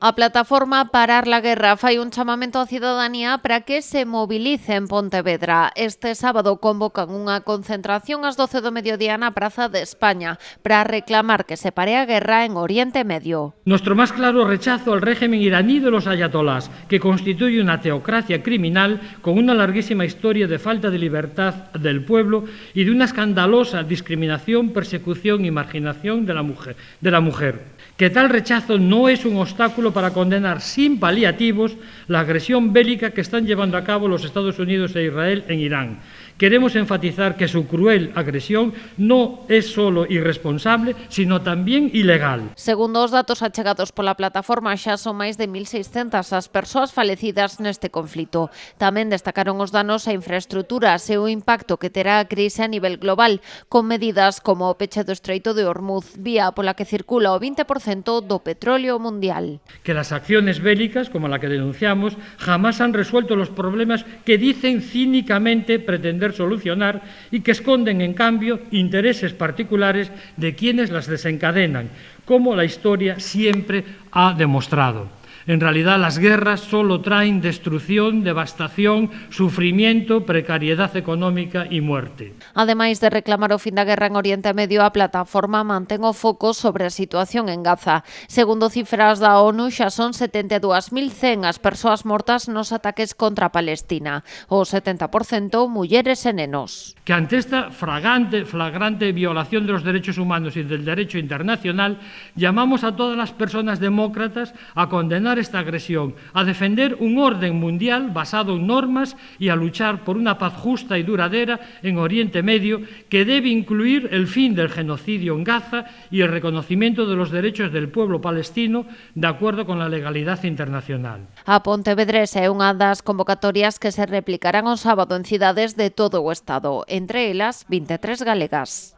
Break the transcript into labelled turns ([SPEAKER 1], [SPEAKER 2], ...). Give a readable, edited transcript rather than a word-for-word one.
[SPEAKER 1] A plataforma Parar la Guerra fai un chamamento á cidadanía para que se movilice en Pontevedra. Este sábado convocan unha concentración ás 12 do mediodía na Praza de España para reclamar que se pare a guerra en Oriente Medio.
[SPEAKER 2] Nuestro más claro rechazo al régimen iraní de los ayatolás, que constituye una teocracia criminal con una larguísima historia de falta de libertad del pueblo y de una escandalosa discriminación, persecución y marginación de la mujer. Que tal rechazo no es un obstáculo para condenar sin paliativos la agresión bélica que están llevando a cabo los Estados Unidos e Israel en Irán. Queremos enfatizar que su cruel agresión no es solo irresponsable, sino tamén ilegal.
[SPEAKER 1] Segundo os datos achegados pola plataforma, xa son máis de 1.600 as persoas falecidas neste conflito. Tamén destacaron os danos a infraestruturas e o impacto que terá a crise a nivel global, con medidas como o peche do Estreito de Hormuz, vía pola que circula o 20% do petróleo mundial.
[SPEAKER 2] Que las acciones bélicas, como la que denunciamos, jamás han resuelto los problemas que dicen cínicamente pretender solucionar y que esconden, en cambio, intereses particulares de quienes las desencadenan, como la historia siempre ha demostrado. En realidad, las guerras solo traen destrucción, devastación, sufrimiento, precariedad económica y muerte.
[SPEAKER 1] Ademais de reclamar o fin da guerra en Oriente Medio, a plataforma mantén o foco sobre a situación en Gaza. Segundo cifras da ONU, xa son 72.100 as persoas mortas nos ataques contra Palestina, o 70% mulleres e nenos.
[SPEAKER 2] Que ante esta flagrante violación de los derechos humanos y del derecho internacional, llamamos a todas las personas demócratas a condenar esta agresión, a defender un orden mundial basado en normas y a luchar por una paz justa y duradera en Oriente Medio que debe incluir el fin del genocidio en Gaza y el reconocimiento de los derechos del pueblo palestino de acuerdo con la legalidad internacional.
[SPEAKER 1] A Pontevedresa é unha das convocatorias que se replicarán o sábado en cidades de todo o Estado, entre elas 23 galegas.